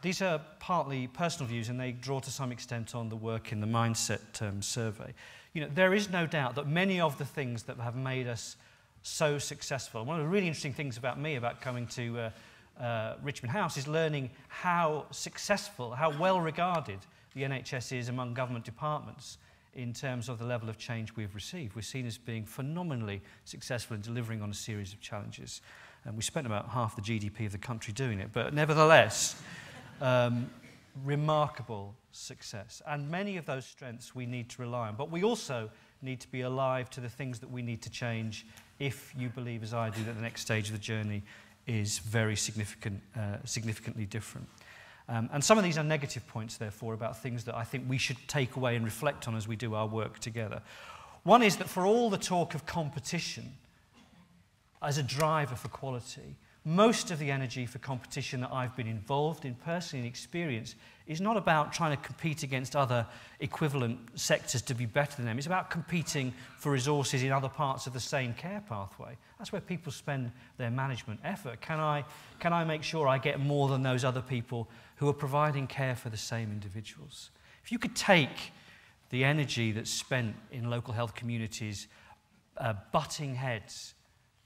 these are partly personal views, and they draw to some extent on the work in the Mindset survey. You know, there is no doubt that many of the things that have made us so successful, one of the really interesting things about me about coming to Richmond House is learning how successful, how well regarded the NHS is among government departments in terms of the level of change we've received. We're seen as being phenomenally successful in delivering on a series of challenges. And we spent about half the GDP of the country doing it, but nevertheless, remarkable success. And many of those strengths we need to rely on. But we also need to be alive to the things that we need to change if you believe, as I do, that the next stage of the journey is very significantly different. And some of these are negative points, therefore, about things that I think we should take away and reflect on as we do our work together. One is that for all the talk of competition as a driver for quality, most of the energy for competition that I've been involved in personally and experienced is not about trying to compete against other equivalent sectors to be better than them. It's about competing for resources in other parts of the same care pathway. That's where people spend their management effort. Can I make sure I get more than those other people who are providing care for the same individuals? If you could take the energy that's spent in local health communities butting heads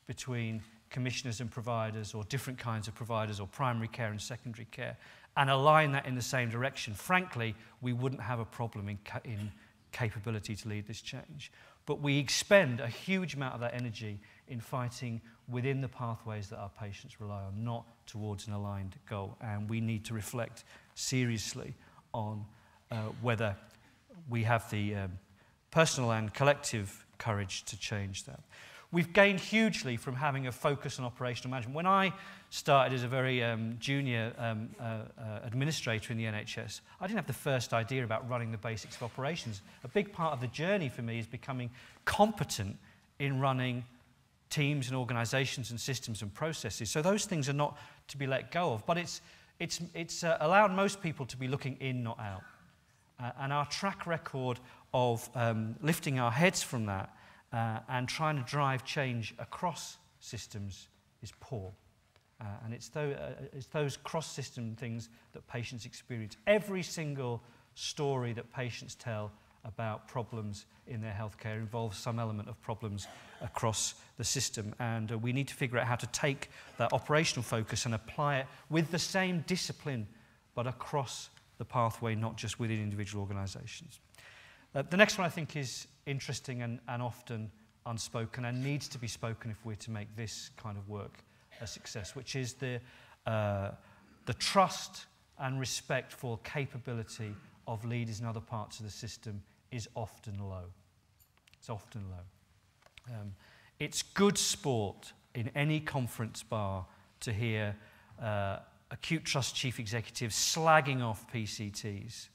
between commissioners and providers, or different kinds of providers, or primary care and secondary care, and align that in the same direction, frankly, we wouldn't have a problem in capability to lead this change. But we expend a huge amount of that energy in fighting within the pathways that our patients rely on, not towards an aligned goal. And we need to reflect seriously on whether we have the personal and collective courage to change that. We've gained hugely from having a focus on operational management. When I started as a very junior administrator in the NHS, I didn't have the first idea about running the basics of operations. A big part of the journey for me is becoming competent in running teams and organisations and systems and processes. So those things are not to be let go of, but it's allowed most people to be looking in, not out. And our track record of lifting our heads from that and trying to drive change across systems is poor. And it's those cross-system things that patients experience. Every single story that patients tell about problems in their healthcare involves some element of problems across the system. And we need to figure out how to take that operational focus and apply it with the same discipline, but across the pathway, not just within individual organisations. The next one I think is interesting and often unspoken, and needs to be spoken if we're to make this kind of work a success, which is the trust and respect for capability of leaders in other parts of the system is often low. It's often low. It's good sport in any conference bar to hear acute trust chief executives slagging off PCTs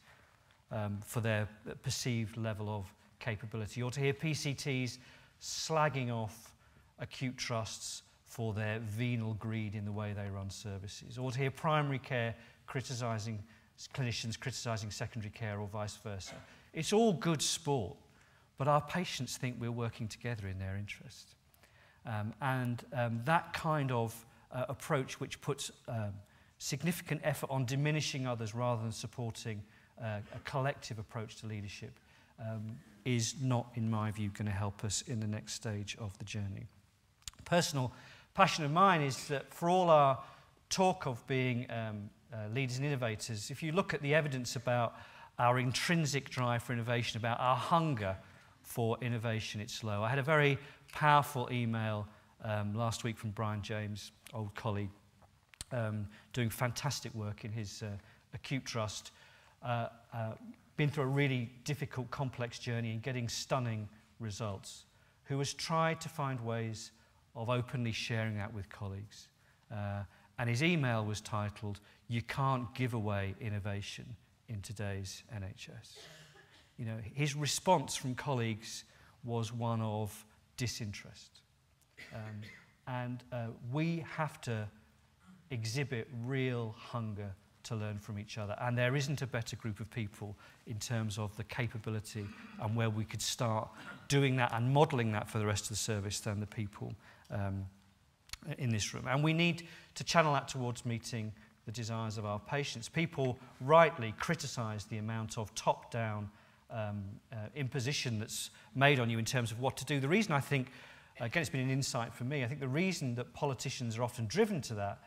for their perceived level of capability, or to hear PCTs slagging off acute trusts for their venal greed in the way they run services, or to hear primary care criticising clinicians, criticising secondary care, or vice versa. It's all good sport, but our patients think we're working together in their interest. That kind of approach, which puts significant effort on diminishing others rather than supporting a collective approach to leadership, is not, in my view, going to help us in the next stage of the journey. Personal passion of mine is that for all our talk of being leaders and innovators, if you look at the evidence about our intrinsic drive for innovation, about our hunger for innovation, it's low. I had a very powerful email last week from Brian James, old colleague, doing fantastic work in his acute trust, been through a really difficult, complex journey and getting stunning results, who has tried to find ways of openly sharing that with colleagues. And his email was titled, "You can't give away innovation in today's NHS." You know, his response from colleagues was one of disinterest. We have to exhibit real hunger to learn from each other. And there isn't a better group of people in terms of the capability and where we could start doing that and modelling that for the rest of the service than the people in this room. And we need to channel that towards meeting the desires of our patients. People rightly criticise the amount of top-down imposition that's made on you in terms of what to do. The reason I think, again, it's been an insight for me, I think the reason that politicians are often driven to that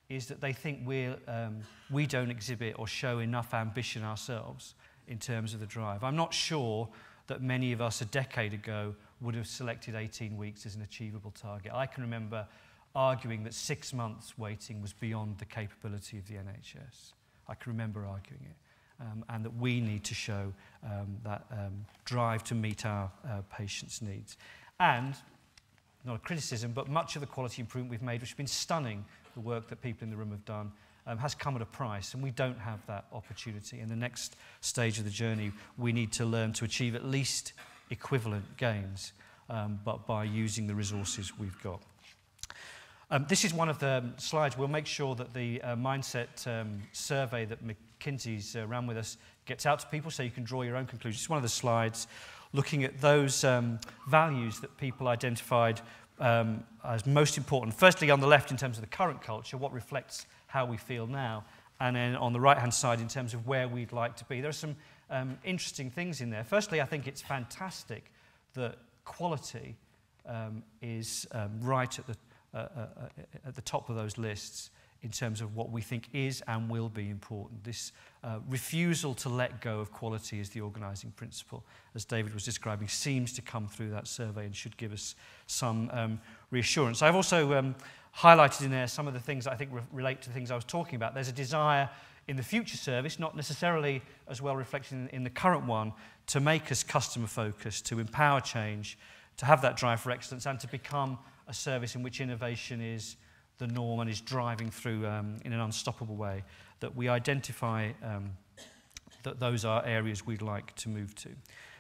is that they think we don't exhibit or show enough ambition ourselves in terms of the drive. I'm not sure that many of us a decade ago would have selected 18 weeks as an achievable target. I can remember arguing that 6 months waiting was beyond the capability of the NHS. I can remember arguing it, and that we need to show that drive to meet our patients' needs. And, not a criticism, but much of the quality improvement we've made, which has been stunning, the work that people in the room have done, has come at a price, and we don't have that opportunity. In the next stage of the journey, we need to learn to achieve at least equivalent gains, but by using the resources we've got. This is one of the slides. We'll make sure that the mindset survey that McKinsey's ran with us gets out to people so you can draw your own conclusions. It's one of the slides looking at those values that people identified as most important. Firstly, on the left, in terms of the current culture, what reflects how we feel now, and then on the right-hand side, in terms of where we'd like to be. There are some interesting things in there. Firstly, I think it's fantastic that quality is right at the top of those lists in terms of what we think is and will be important. This refusal to let go of quality as the organising principle, as David was describing, seems to come through that survey and should give us some reassurance. I've also highlighted in there some of the things that I think relate to the things I was talking about. There's a desire in the future service, not necessarily as well reflected in the current one, to make us customer focused, to empower change, to have that drive for excellence, and to become a service in which innovation is the norm and is driving through in an unstoppable way, that we identify that those are areas we'd like to move to.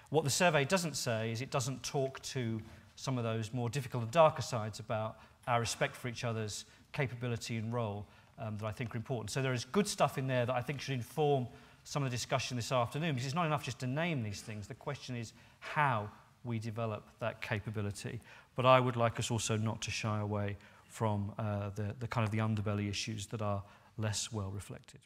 What the survey doesn't say is it doesn't talk to some of those more difficult and darker sides about our respect for each other's capability and role that I think are important. So there is good stuff in there that I think should inform some of the discussion this afternoon, because it's not enough just to name these things. The question is how we develop that capability. But I would like us also not to shy away from the kind of the underbelly issues that are less well reflected.